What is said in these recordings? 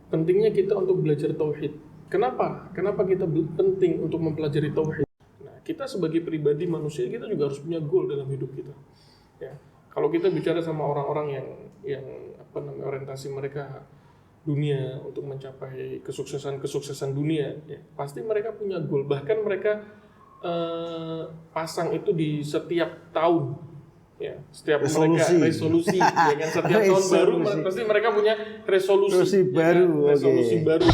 pentingnya kita untuk belajar tauhid. Kenapa? Kenapa kita penting untuk mempelajari tauhid? Nah, kita sebagai pribadi manusia kita juga harus punya goal dalam hidup kita. Ya. Kalau kita bicara sama orang-orang yang orientasi mereka dunia untuk mencapai kesuksesan dunia, ya, pasti mereka punya goal. Bahkan mereka pasang itu di setiap tahun. Ya, setiap mereka resolusi ya kan, setiap tahun baru pasti mereka punya resolusi baru, resolusi baru.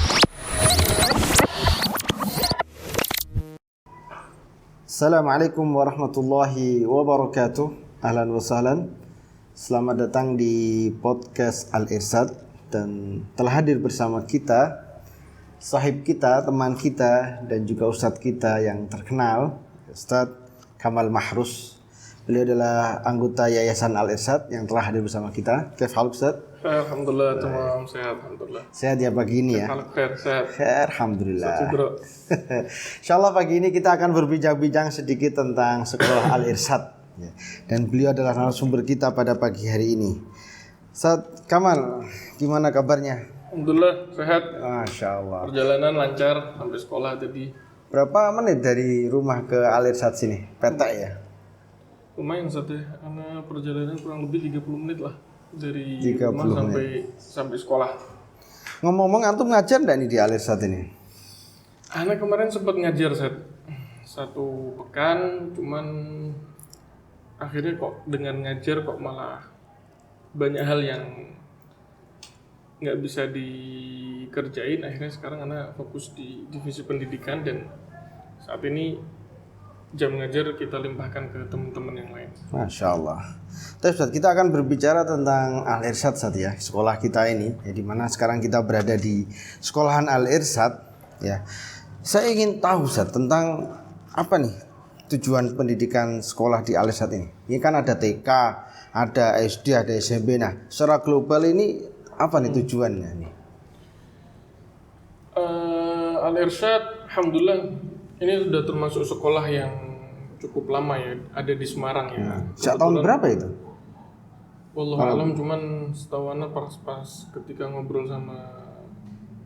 Assalamualaikum warahmatullahi wabarakatuh. Ahlan wa sahlan. Selamat datang di podcast Al-Irsyad dan telah hadir bersama kita sahib kita, teman kita dan juga ustadz kita yang terkenal, Ustadz Kamal Mahrus. Beliau adalah anggota Yayasan Al-Irsyad yang telah hadir bersama kita. Kaif hal Ustaz? Alhamdulillah, tamam, sehat alhamdulillah. Sehat ya pagi ini ya? Sehat. Alhamdulillah. Insyaallah pagi ini kita akan berbincang-bincang sedikit tentang sekolah Al-Irsyad ya. Dan beliau adalah narasumber kita pada pagi hari ini. Ustaz Kamal, gimana kabarnya? Alhamdulillah, sehat. Masya Allah. Perjalanan lancar sampai sekolah tadi. Berapa menit dari rumah ke Al-Irsyad sini? Petak ya? Lumayan satu ya, karena perjalanan kurang lebih 30 menit lah dari rumah sampai sekolah. Ngomong-ngomong, antum ngajar enggak nih di Al-Irsyad ini? Anak kemarin sempat ngajar satu pekan, cuman akhirnya kok dengan ngajar kok malah banyak hal yang nggak bisa dikerjain. Akhirnya sekarang anak fokus di divisi pendidikan dan saat ini jam ngajar kita limpahkan ke teman-teman yang lain. Masya Allah. Terus Ustaz, kita akan berbicara tentang Al-Irsyad Ustaz ya, sekolah kita ini, ya, di mana sekarang kita berada di sekolahan Al-Irsyad ya. Saya ingin tahu Ustaz tentang apa nih tujuan pendidikan sekolah di Al-Irsyad ini. Ini kan ada TK, ada SD, ada SMP. Nah, secara global ini apa nih tujuannya nih? Al-Irsyad, alhamdulillah ini sudah termasuk sekolah yang cukup lama ya, ada di Semarang ya. Sejak tahun berapa itu? Wallahu alam, cuman setahu anak pas ketika ngobrol sama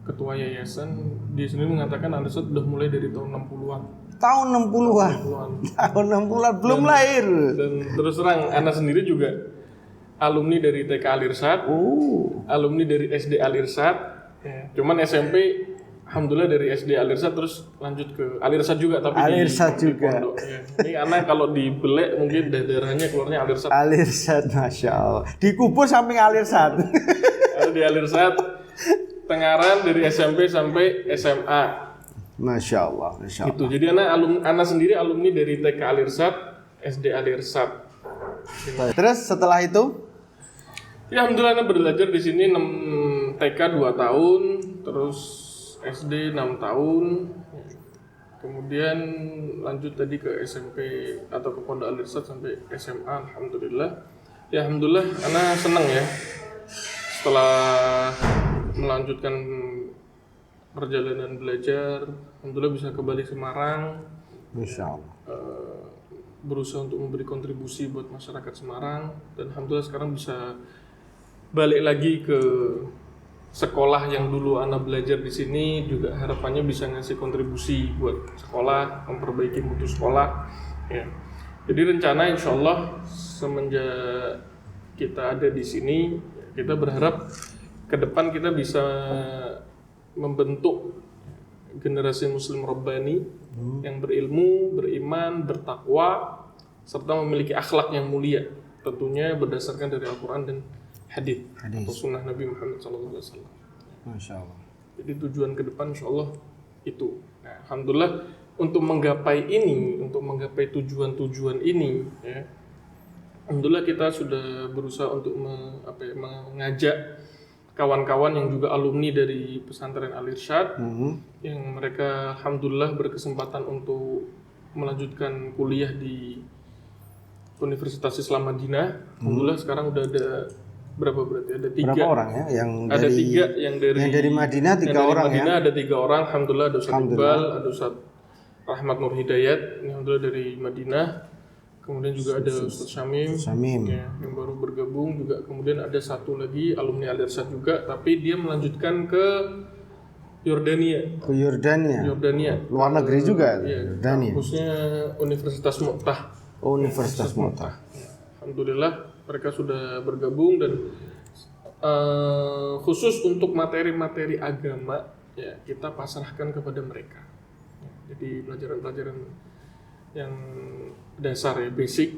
ketua yayasan, dia sendiri mengatakan Al-Irsyad sudah mulai dari tahun 60-an. Tahun 60-an. Tahun 60-an belum lahir. Dan terus terang anak sendiri juga alumni dari TK Al-Irsyad, alumni dari SD Al-Irsyad. Ya. Cuman SMP alhamdulillah dari SD Al-Irsyad terus lanjut ke Al-Irsyad juga, tapi Al-Irsyad juga. Di pondok, ya. Ini anak kalau dibelek mungkin darahnya keluarnya Al-Irsyad. Al-Irsyad, Masya Allah. Dikubur samping Al-Irsyad. Di Al-Irsyad Tengaran dari SMP sampai SMA. Masya Allah, Masya Allah. Itu. Jadi anak sendiri alumni dari TK Al-Irsyad, SD Al-Irsyad. Terus setelah itu? Ya alhamdulillah anak belajar di sini TK 2 tahun, terus SD 6 tahun, kemudian lanjut tadi ke SMP atau ke Pondok Al-Irsyad sampai SMA. Alhamdulillah. Ya alhamdulillah anak senang ya setelah melanjutkan perjalanan belajar. Alhamdulillah bisa kembali Semarang. Insya Allah. Berusaha untuk memberi kontribusi buat masyarakat Semarang dan alhamdulillah sekarang bisa balik lagi ke sekolah yang dulu anak belajar di sini, juga harapannya bisa ngasih kontribusi buat sekolah, memperbaiki mutu sekolah ya. Jadi rencana insya Allah semenjak kita ada di sini, kita berharap ke depan kita bisa membentuk generasi muslim rabbani yang berilmu, beriman, bertakwa serta memiliki akhlak yang mulia, tentunya berdasarkan dari Al-Quran dan hadis atau sunnah Nabi Muhammad SAW. Masya Allah. Jadi tujuan ke depan insya Allah itu. Nah, alhamdulillah untuk menggapai tujuan-tujuan ini, ya, alhamdulillah kita sudah berusaha untuk mengajak kawan-kawan yang juga alumni dari pesantren Al-Irsyad, yang mereka alhamdulillah berkesempatan untuk melanjutkan kuliah di Universitas Islam Madinah. Alhamdulillah sekarang udah ada berapa berarti? Ada 3. Berapa orang ya? Yang dari Madinah 3 orang Madinah, ya? ada 3 orang. Alhamdulillah ada Ustaz Iqbal, ada Ustaz Rahmat Nur Hidayat. Ini alhamdulillah dari Madinah. kemudian juga ada Ustaz Syamim. Ya, yang baru bergabung juga. Kemudian ada satu lagi alumni Al-Irsyad juga, tapi dia melanjutkan ke Yordania. Luar negeri juga. Ya, Yordania. Kampusnya Universitas Mu'tah. Universitas Mu'tah. Alhamdulillah mereka sudah bergabung dan khusus untuk materi-materi agama ya kita pasrahkan kepada mereka. Jadi pelajaran-pelajaran yang dasar ya basic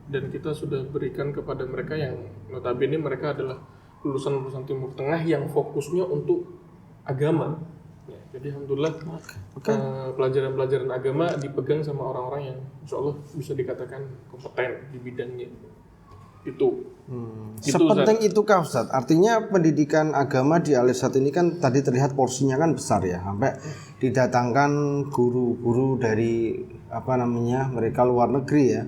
dan kita sudah berikan kepada mereka yang notabene mereka adalah lulusan Timur Tengah yang fokusnya untuk agama. Ya, jadi alhamdulillah pelajaran-pelajaran agama dipegang sama orang-orang yang insya Allah bisa dikatakan kompeten di bidangnya. Itu. Sepenting itukah Ustaz? Artinya pendidikan agama di Al-Irsyad ini kan tadi terlihat porsinya kan besar ya, sampai didatangkan guru-guru dari mereka luar negeri ya,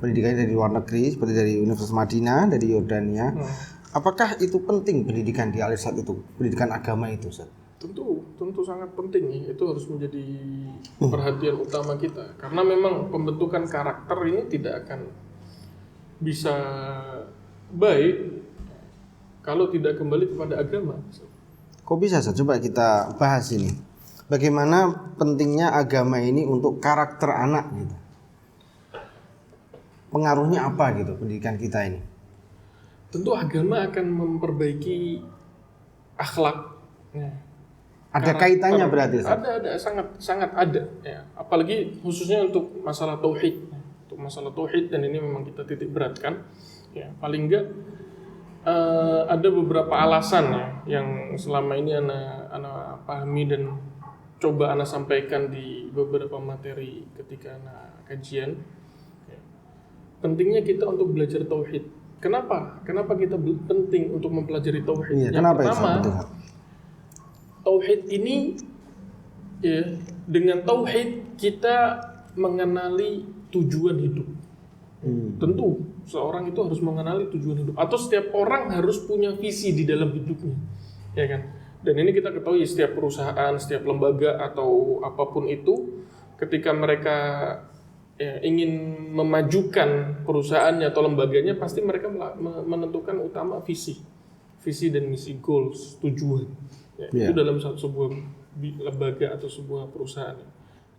pendidikannya dari luar negeri seperti dari Universitas Madinah, dari Yordania. Apakah itu penting pendidikan di Al-Irsyad itu, pendidikan agama itu Ustaz? Tentu sangat penting ya, itu harus menjadi perhatian utama kita karena memang pembentukan karakter ini tidak akan bisa baik kalau tidak kembali kepada agama. Kok bisa Ustaz? Coba kita bahas ini. Bagaimana pentingnya agama ini untuk karakter anak gitu. Pengaruhnya apa gitu pendidikan kita ini? Tentu agama akan memperbaiki akhlak. Ada kaitannya berarti Ustaz? Ada sangat ada ya. Apalagi khususnya untuk masalah tauhid. Untuk masalah tauhid dan ini memang kita titik beratkan. Ya, paling enggak ada beberapa alasan ya yang selama ini ana pahami dan coba ana sampaikan di beberapa materi ketika ana kajian. Ya. Pentingnya kita untuk belajar tauhid. Kenapa kita penting untuk mempelajari tauhid? Iya, yang pertama, tauhid ini ya, dengan tauhid kita mengenali tujuan hidup. Tentu seorang itu harus mengenali tujuan hidup atau setiap orang harus punya visi di dalam hidupnya, ya kan? Dan ini kita ketahui setiap perusahaan, setiap lembaga atau apapun itu ketika mereka ingin memajukan perusahaannya atau lembaganya pasti mereka menentukan utama visi dan misi, goals, tujuan. Ya, itu dalam sebuah lembaga atau sebuah perusahaan.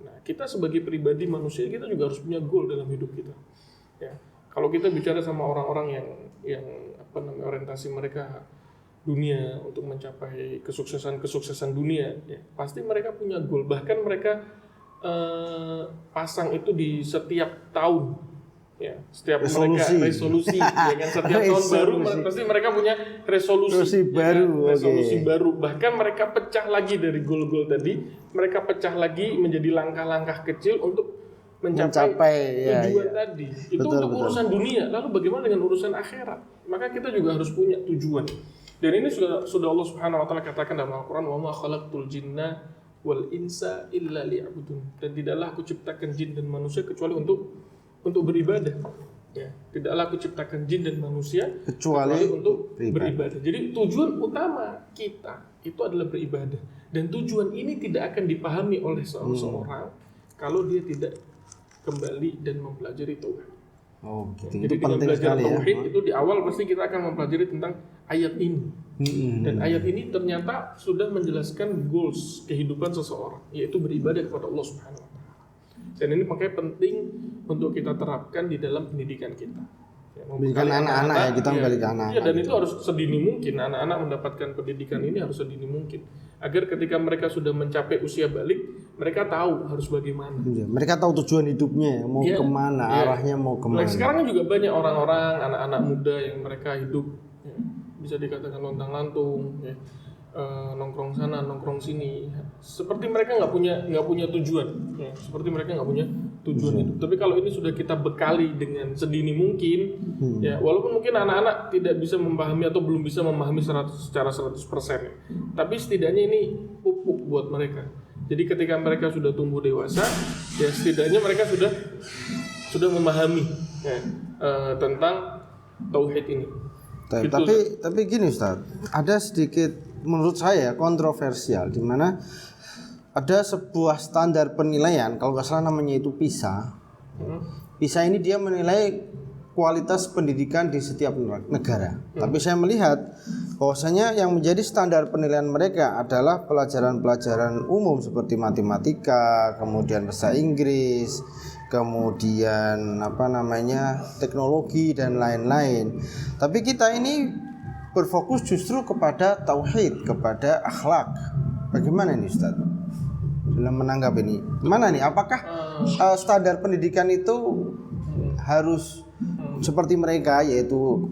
Nah, kita sebagai pribadi manusia kita juga harus punya goal dalam hidup kita. Ya, kalau kita bicara sama orang-orang yang orientasi mereka dunia untuk mencapai kesuksesan dunia, ya, pasti mereka punya goal. Bahkan mereka pasang itu di setiap tahun. Ya, setiap resolusi ya kan setiap tahun baru pasti mereka punya resolusi baru, resolusi baru. Bahkan mereka pecah lagi dari goal-goal tadi, mereka pecah lagi menjadi langkah-langkah kecil untuk mencapai tujuan tadi. Itu untuk urusan dunia. Lalu bagaimana dengan urusan akhirat? Maka kita juga harus punya tujuan. Dan ini sudah Allah Subhanahu wa taala katakan dalam Al-Qur'an, "Wa ma khalaqtul jinna wal insa illa liya'budun." Dan tidaklah aku ciptakan jin dan manusia kecuali untuk beribadah. Ya, tidaklah aku ciptakan jin dan manusia kecuali untuk beribadah. Jadi tujuan utama kita itu adalah beribadah. Dan tujuan ini tidak akan dipahami oleh seorang kalau dia tidak kembali dan mempelajari tauhid. Gitu. Jadi dengan belajar tauhid itu di awal pasti kita akan mempelajari tentang ayat ini. Dan ayat ini ternyata sudah menjelaskan goals kehidupan seseorang, yaitu beribadah kepada Allah Subhanahu wa taala. Dan ini makanya penting untuk kita terapkan di dalam pendidikan kita. Pendidikan anak-anak ya, kita kembali ke anak-anak. Iya, dan itu harus sedini mungkin. Anak-anak mendapatkan pendidikan ini harus sedini mungkin. Agar ketika mereka sudah mencapai usia balik, mereka tahu harus bagaimana. Mereka tahu tujuan hidupnya, mau kemana, arahnya mau kemana. Sekarang juga banyak orang-orang, anak-anak muda yang mereka hidup bisa dikatakan lontang-lantung, nongkrong sana, nongkrong sini. Seperti mereka nggak punya tujuan. Seperti mereka nggak punya tujuan hidup. Tapi kalau ini sudah kita bekali dengan sedini mungkin, ya walaupun mungkin anak-anak tidak bisa memahami atau belum bisa memahami secara 100%, tapi setidaknya ini pupuk buat mereka. Jadi ketika mereka sudah tumbuh dewasa, ya setidaknya mereka sudah memahami tentang tauhid ini. Tapi gini Ustaz, ada sedikit menurut saya kontroversial di mana ada sebuah standar penilaian, kalau nggak salah namanya itu PISA, PISA ini dia menilai kualitas pendidikan di setiap negara. Tapi saya melihat bahwasanya yang menjadi standar penilaian mereka adalah pelajaran-pelajaran umum seperti matematika, kemudian bahasa Inggris, kemudian teknologi dan lain-lain. Tapi kita ini berfokus justru kepada tauhid, kepada akhlak. Bagaimana ini Ustaz? Dalam menanggapi ini, mana nih? Apakah standar pendidikan itu harus seperti mereka, yaitu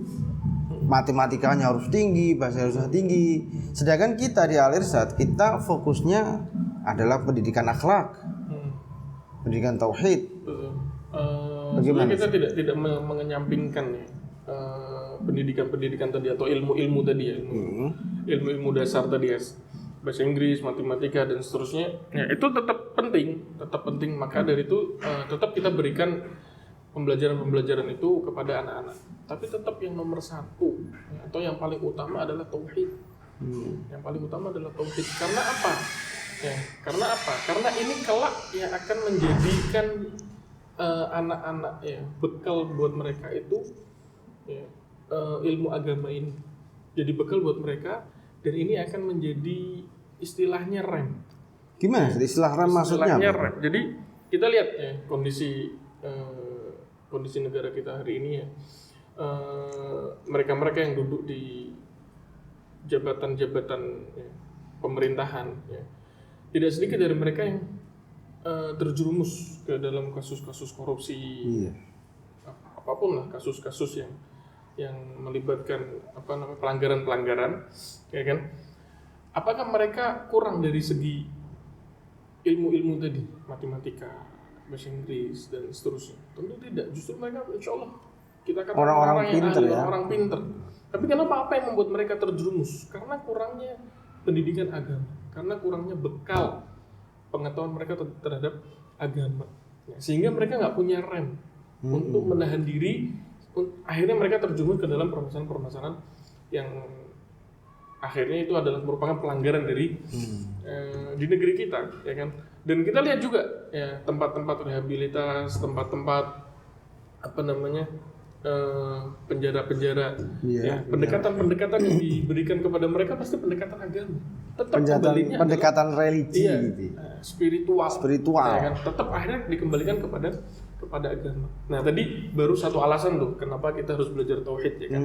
matematikanya harus tinggi, bahasa harus tinggi. Sedangkan kita di Al-Irsyad, kita fokusnya adalah pendidikan akhlak, pendidikan tauhid. Bagaimana? Kita tidak mengenyampingkan ya, pendidikan tadi atau ilmu-ilmu tadi ya, ilmu-ilmu dasar tadi ya, bahasa Inggris, matematika dan seterusnya. Ya, itu tetap penting. Maka dari itu tetap kita berikan pembelajaran itu kepada anak-anak. Tapi tetap yang nomor satu atau yang paling utama adalah tauhid. Yang paling utama adalah tauhid. Karena apa? Karena ini kelak yang akan menjadikan anak-anak ya bekal buat mereka itu ya, ilmu agama ini. Jadi bekal buat mereka dan ini akan menjadi istilahnya rem. Gimana istilah rem maksudnya? Rem. Jadi kita lihat ya kondisi negara kita hari ini ya, mereka yang duduk di jabatan-jabatan ya, pemerintahan ya, tidak sedikit dari mereka yang terjerumus ke dalam kasus-kasus korupsi, apapun lah kasus-kasus yang melibatkan pelanggaran-pelanggaran, ya kan? Apakah mereka kurang dari segi ilmu-ilmu tadi, matematika, bahasa Inggris dan seterusnya? Tentu tidak. Justru mereka, insya Allah, kita katakan orang yang pinter, ahli, orang pinter. Tapi kenapa apa yang membuat mereka terjerumus? Karena kurangnya pendidikan agama, karena kurangnya bekal pengetahuan mereka terhadap agama, sehingga mereka nggak punya rem untuk menahan diri. Akhirnya mereka terjerumus ke dalam permasalahan-permasalahan yang akhirnya itu adalah merupakan pelanggaran dari di negeri kita, ya kan? Dan kita lihat juga ya tempat-tempat rehabilitas, tempat-tempat penjara-penjara, pendekatan-pendekatan yang diberikan kepada mereka pasti pendekatan agama. Tetap pendekatan religi, spiritual, ya kan? Tetap akhirnya dikembalikan kepada agama. Nah tadi baru satu alasan tuh kenapa kita harus belajar tauhid, ya kan?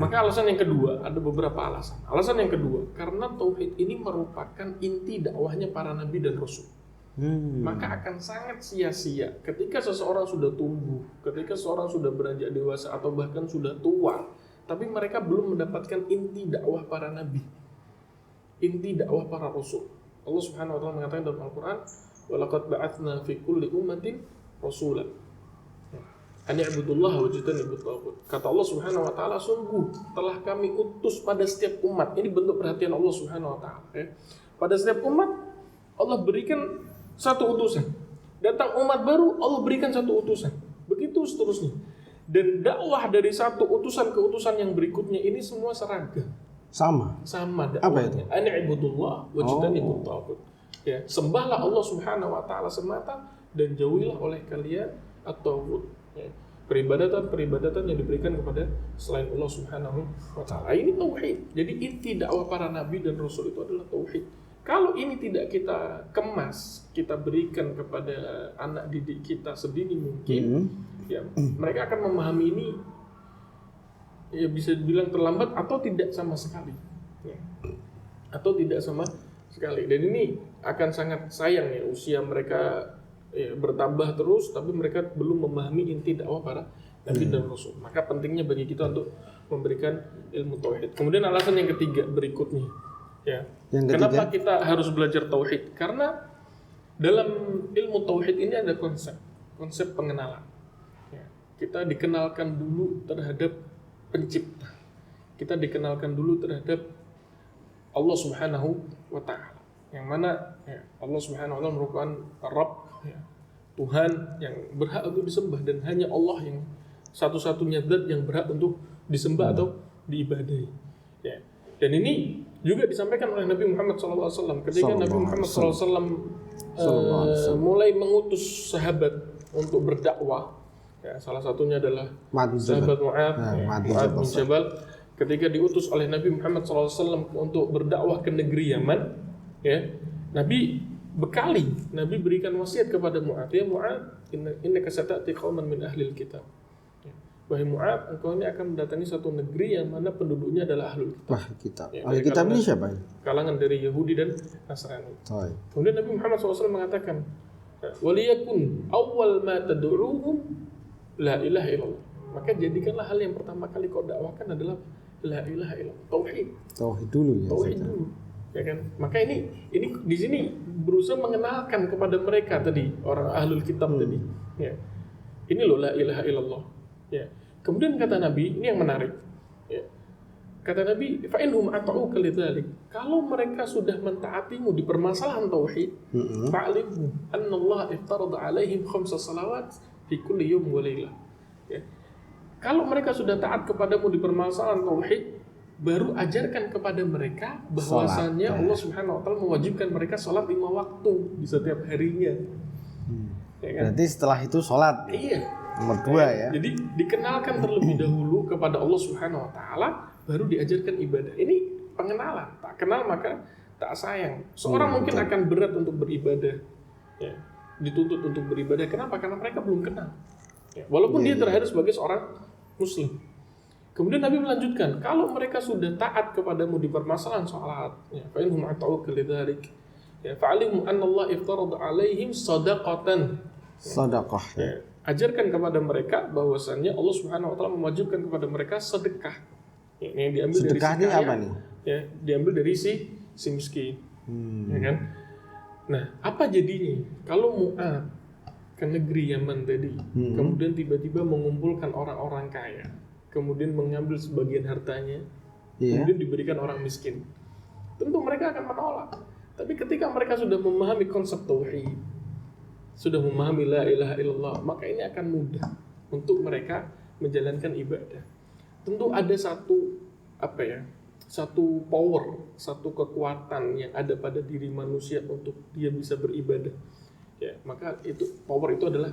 Maka alasan yang kedua, ada beberapa alasan. Alasan yang kedua, karena tauhid ini merupakan inti dakwahnya para nabi dan rasul. Maka akan sangat sia-sia ketika seseorang sudah tumbuh, ketika seseorang sudah beranjak dewasa atau bahkan sudah tua, tapi mereka belum mendapatkan inti dakwah para nabi, inti dakwah para rasul. Allah Subhanahu wa taala mengatakan dalam Al-Qur'an, "Wa laqad ba'atsna fi kulli ummatin rasulan an i'budullaha wajtanibut taghut." Kata Allah Subhanahu wa taala, sungguh telah kami utus pada setiap umat. Ini bentuk perhatian Allah Subhanahu wa taala, ya. Pada setiap umat Allah berikan satu utusan. Datang umat baru, Allah berikan satu utusan. Begitu seterusnya. Dan dakwah dari satu utusan ke utusan yang berikutnya ini semua seragam. Sama dakwahnya. Apa itu? An i'budullah wajtanibut taghut. Ya, sembahlah Allah Subhanahu wa taala semata dan jauhilah oleh kalian at-taghut. Ya, peribadatan yang diberikan kepada selain Allah Subhanahu wa taala. Ini tauhid. Jadi inti dakwah para nabi dan rasul itu adalah tauhid. Kalau ini tidak kita kemas, kita berikan kepada anak didik kita sedini mungkin, ya mereka akan memahami ini, ya bisa dibilang terlambat atau tidak sama sekali, ya. Dan ini akan sangat sayang ya usia mereka ya, bertambah terus, tapi mereka belum memahami inti dakwah para nabi dan rasul. Maka pentingnya bagi kita untuk memberikan ilmu tauhid. Kemudian alasan yang ketiga berikutnya. Ya. Kenapa kita harus belajar tauhid? Karena dalam ilmu tauhid ini ada konsep pengenalan. Ya. Kita dikenalkan dulu terhadap pencipta. Kita dikenalkan dulu terhadap Allah Subhanahu wa taala. Yang mana ya, Allah Subhanahu wa taala merupakan Rabb, ya, Tuhan yang berhak untuk disembah dan hanya Allah yang satu-satunya zat yang berhak untuk disembah atau diibadahi. Ya. Dan ini juga disampaikan oleh Nabi Muhammad SAW ketika Nabi Muhammad SAW mulai mengutus sahabat untuk berdakwah. Ya, salah satunya adalah Mu'adz bin Jabal. sahabat Mu'adz, Nah, ya, Mu'adz bin Mu'adz Jabal. bin Jabal, ketika diutus oleh Nabi Muhammad SAW untuk berdakwah ke negeri Yaman, ya, Nabi bekali, Nabi berikan wasiat kepada Mu'adz, ya Mu'adz, innaka sata'ti qauman min ahlil kitab. Ya, wahai Mu'adz, engkau ini akan mendatangi satu negeri yang mana penduduknya adalah ahlul kitab. Wah, kitab. Ya, Ahli dari kitab ini kalangan- siapa? Kalangan dari Yahudi dan Nasrani. Baik. Kemudian Nabi Muhammad SAW mengatakan, waliyakun awal ma tad'uuhum la ilaha illallah. Maka jadikanlah hal yang pertama kali kau dakwakan adalah la ilaha illallah, tauhid. Tauhid dulu ya. Tauhid Ustaz. dulu. Ya kan? Maka ini di sini berusaha mengenalkan kepada mereka tadi, orang ahlul kitab tadi. Ya. Ini loh la ilaha illallah. Ya. Kemudian kata Nabi, ini yang menarik. Ya. Kata Nabi, fa inhum ata'uka lidzalik. Kalau mereka sudah mentaatimu di permasalahan tauhid, fa'limhu anna Allah iftarada 'alaihim khamsa salawat fi kulli yawm wa lailah. Ya. Kalau mereka sudah taat kepadamu di permasalahan tauhid, baru ajarkan kepada mereka bahwasannya Salat. Allah Subhanahu wa taala mewajibkan mereka salat 5 waktu di setiap harinya. Ya kan? Berarti setelah itu sholat. Iya. Nomor 2 ya. Jadi dikenalkan terlebih dahulu kepada Allah Subhanahu wa taala, baru diajarkan ibadah. Ini pengenalan. Tak kenal maka tak sayang. Seorang mungkin akan berat untuk beribadah. Ya. Dituntut untuk beribadah. Kenapa? Karena mereka belum kenal. Ya. Walaupun dia terhadir sebagai seorang muslim. Kemudian Nabi melanjutkan, kalau mereka sudah taat kepadamu di permasalahan salat, ya, fa inhum ata'uka lidzalik. Ya, fa'alimhu anna Allah iftarada 'alaihim shadaqatan. Sedekah. Ya, ajarkan kepada mereka bahwasannya Allah Subhanahu wa taala mewajibkan kepada mereka sedekah. Ya, yang diambil Sedekah dari ini si kaya, apa nih? Ya, diambil dari si miskin. Ya kan? Nah, apa jadinya kalau Mu'adz ke negeri Yaman tadi, kemudian tiba-tiba mengumpulkan orang-orang kaya, kemudian mengambil sebagian hartanya, Iya. kemudian diberikan orang miskin? Tentu mereka akan menolak. Tapi ketika mereka sudah memahami konsep tauhid, sudah memahami la ilaha illallah, maka ini akan mudah untuk mereka menjalankan ibadah. Tentu ada satu power, satu kekuatan yang ada pada diri manusia untuk dia bisa beribadah. Ya, maka itu power itu adalah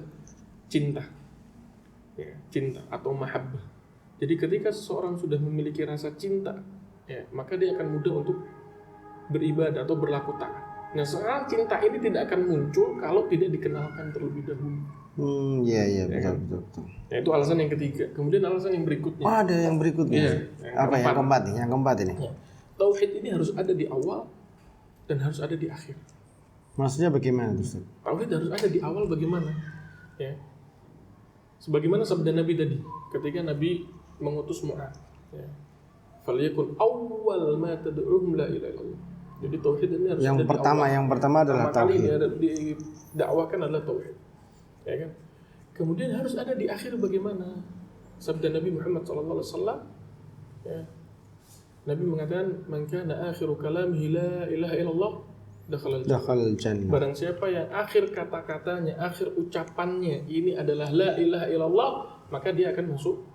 cinta. Ya, cinta atau mahabbah. Jadi ketika seseorang sudah memiliki rasa cinta, ya, maka dia akan mudah untuk beribadah atau berlaku taat. Nah, sekarang cinta ini tidak akan muncul kalau tidak dikenalkan terlebih dahulu. Iya, betul. Nah, itu alasan yang ketiga. Kemudian alasan yang berikutnya. Oh, ada yang berikutnya. Iya, Apa yang keempat nih? Yang keempat ini. Ya, tauhid ini harus ada di awal dan harus ada di akhir. Maksudnya bagaimana tuh, Ustaz? Tauhid harus ada di awal bagaimana? Ya. Sebagaimana sabda Nabi tadi, ketika Nabi mengutus Mu'adz, ya. Falyakun awwal ma tad'uhum la ilaha illallah. Jadi tauhid ini harus Yang ada pertama, di awal. yang pertama adalah Pertama kali tauhid. didakwakan adalah tauhid. Ya kan? Kemudian harus ada di akhir bagaimana? Sabda Nabi Muhammad SAW, ya. Nabi mengatakan, "Man kana akhiru kalamihi la ilaha illallah, dakhala al-jannah." Dakhal jannah. Barang siapa yang akhir kata-katanya, akhir ucapannya ini adalah la ilaha illallah, maka dia akan masuk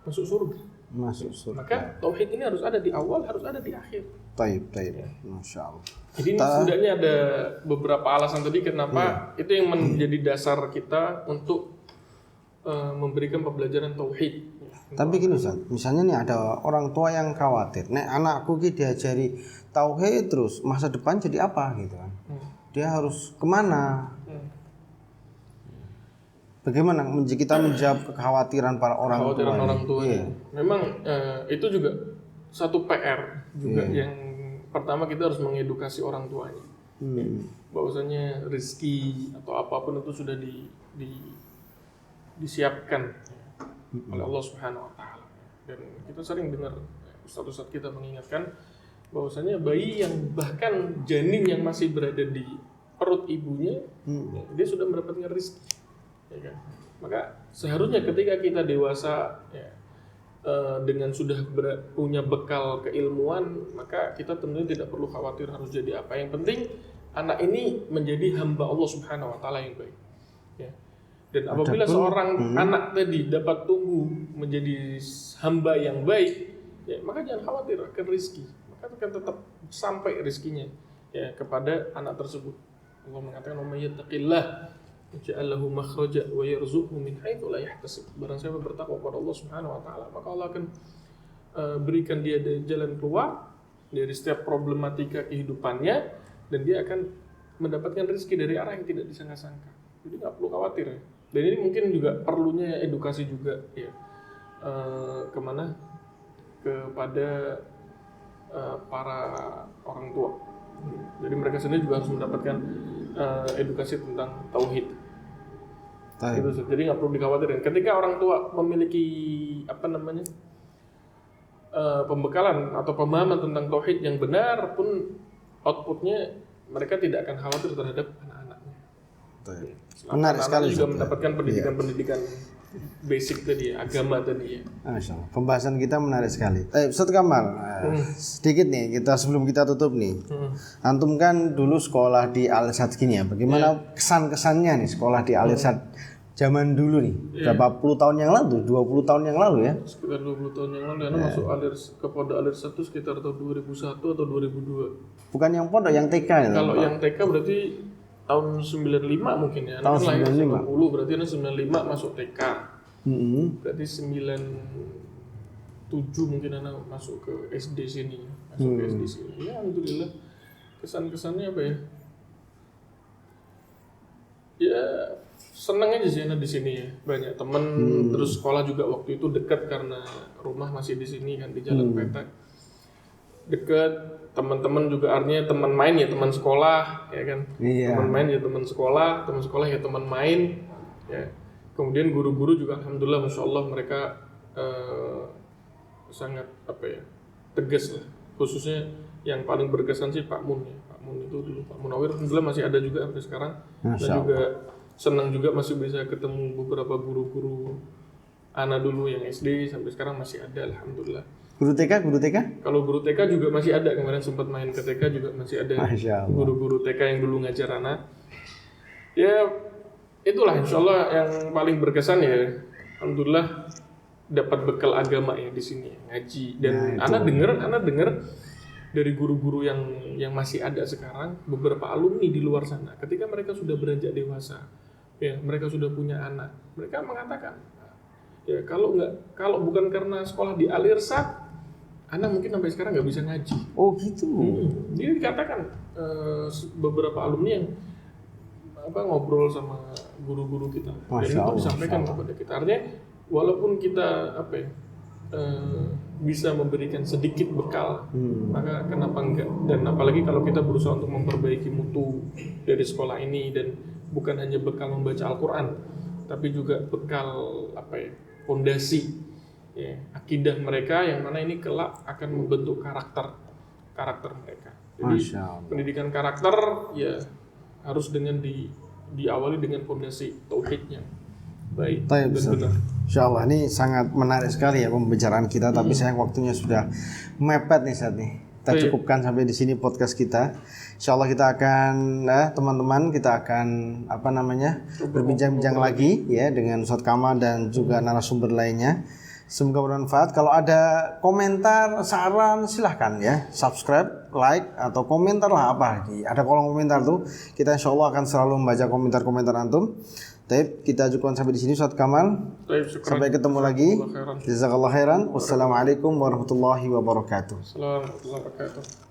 surga. Masuk surga. Maka tauhid ini harus ada di awal, harus ada di akhir. Taib. Masya Allah. Jadi ini setidaknya ada beberapa alasan tadi kenapa itu yang menjadi dasar kita untuk memberikan pembelajaran tauhid. Tapi gini Ustaz, misalnya nih ada orang tua yang khawatir, nek anakku ki diajari tauhid terus masa depan jadi apa gitu kan? Dia harus kemana? Bagaimana kita menjawab kekhawatiran para orang tua? Iya. Memang itu juga satu PR juga yang pertama kita harus mengedukasi orang tuanya. Bahwasanya rezeki atau apapun itu sudah disiapkan oleh Allah Subhanahu wa taala. Dan kita sering dengar ustaz-ustaz kita mengingatkan bahwasanya bayi yang bahkan janin yang masih berada di perut ibunya, dia sudah mendapatkan rezeki. Ya kan? Maka seharusnya ketika kita dewasa, ya, dengan sudah punya bekal keilmuan, maka kita tentunya tidak perlu khawatir harus jadi apa. Yang penting anak ini menjadi hamba Allah Subhanahu wa taala yang baik. Ya. Dan apabila seorang anak tadi dapat tumbuh menjadi hamba yang baik, ya, maka jangan khawatir akan rezeki. Maka akan tetap sampai rezekinya, ya, kepada anak tersebut. Allah mengatakan, "Wa may yattaqillah ja'alahu makhraja wa yarzuqhu min haitsu la yahtasib. Barang siapa bertakwa kepada Allah Subhanahu wa taala, maka Allah akan berikan dia jalan keluar dari setiap problematika kehidupannya, dan dia akan mendapatkan rezeki dari arah yang tidak disangka-sangka. Jadi nggak perlu khawatir ya. Dan ini mungkin juga perlunya edukasi juga ya, kemana, kepada para orang tua. Jadi mereka sendiri juga harus mendapatkan edukasi tentang tauhid. Gitu, jadi nggak perlu dikhawatirin. Ketika orang tua memiliki pembekalan atau pemahaman tentang tauhid yang benar pun, outputnya mereka tidak akan khawatir terhadap anak-anaknya. Menarik sekali juga mendapatkan pendidikan basic tadi, agama tadi ya. Masya Allah. Pembahasan kita menarik sekali. Ustaz Kamal, sedikit nih kita sebelum kita tutup nih. Antum kan dulu sekolah di Al-Irsyad gini ya. Bagaimana kesan-kesannya nih sekolah di Al-Irsyad zaman dulu nih? Berapa puluh tahun yang lalu? 20 tahun yang lalu ya? Sekitar 20 tahun yang lalu. Karena masuk ke pondok Al-Irsyad itu sekitar tahun 2001 atau 2002. Bukan yang pondok, yang TK ya? Kalau yang TK berarti tahun 95 mungkin ya. Tahun 95. 90, berarti anak 95 masuk TK. Berarti 97 mungkin anak masuk ke SD sini. Masuk ke SD sini. Ya alhamdulillah. Kesan-kesannya apa ya? Ya senang aja sih anak di sini ya. Banyak teman, terus sekolah juga waktu itu dekat karena rumah masih di sini kan, di Jalan Petak. Dekat, teman-teman juga artinya teman main ya teman sekolah ya kan. Teman main ya teman sekolah ya teman main ya. Kemudian guru-guru juga alhamdulillah masya Allah mereka sangat tegas lah. Khususnya yang paling berkesan sih Pak Mun ya. Pak Mun itu dulu, Pak Munawir alhamdulillah masih ada juga sampai sekarang. Dan juga senang juga masih bisa ketemu beberapa guru-guru anak dulu yang SD sampai sekarang masih ada alhamdulillah. Guru TK? Kalau guru TK juga masih ada, kemarin sempat main ke TK juga masih ada guru-guru TK yang dulu ngajar anak. Ya itulah insya Allah yang paling berkesan ya, alhamdulillah dapat bekal agama ya di sini ngaji. Dan anak dengar dari guru-guru yang masih ada sekarang, beberapa alumni di luar sana, ketika mereka sudah beranjak dewasa, ya mereka sudah punya anak, mereka mengatakan, ya kalau bukan karena sekolah di Al-Irsyad, anak mungkin sampai sekarang nggak bisa ngaji. Oh gitu. Dia dikatakan beberapa alumni yang ngobrol sama guru-guru kita, dan itu disampaikan kepada kita. Artinya walaupun kita bisa memberikan sedikit bekal, maka kenapa enggak? Dan apalagi kalau kita berusaha untuk memperbaiki mutu dari sekolah ini, dan bukan hanya bekal membaca Al-Quran, tapi juga bekal fondasi. Ya, akidah mereka yang mana ini kelak akan membentuk karakter mereka. Jadi pendidikan karakter ya harus diawali dengan fondasi tauhidnya baik dan benar. Insyaallah ini sangat menarik sekali ya pembicaraan kita, tapi sayang waktunya sudah mepet nih saat ini. Kita cukupkan sampai di sini podcast kita. Insyaallah kita akan teman-teman kita akan berbincang-bincang lagi ya dengan Ustaz Kamal dan juga narasumber lainnya. Semoga bermanfaat. Kalau ada komentar, saran, silahkan ya. Subscribe, like, atau komentar lah apa. Ada kolom komentar tuh. Kita insya Allah akan selalu membaca komentar-komentar antum. Kita cukupkan sampai di sini Ustaz Kamal. Sampai ketemu lagi. Jazakallah khairan. Wassalamualaikum warahmatullahi wabarakatuh. Assalamualaikum warahmatullahi wabarakatuh.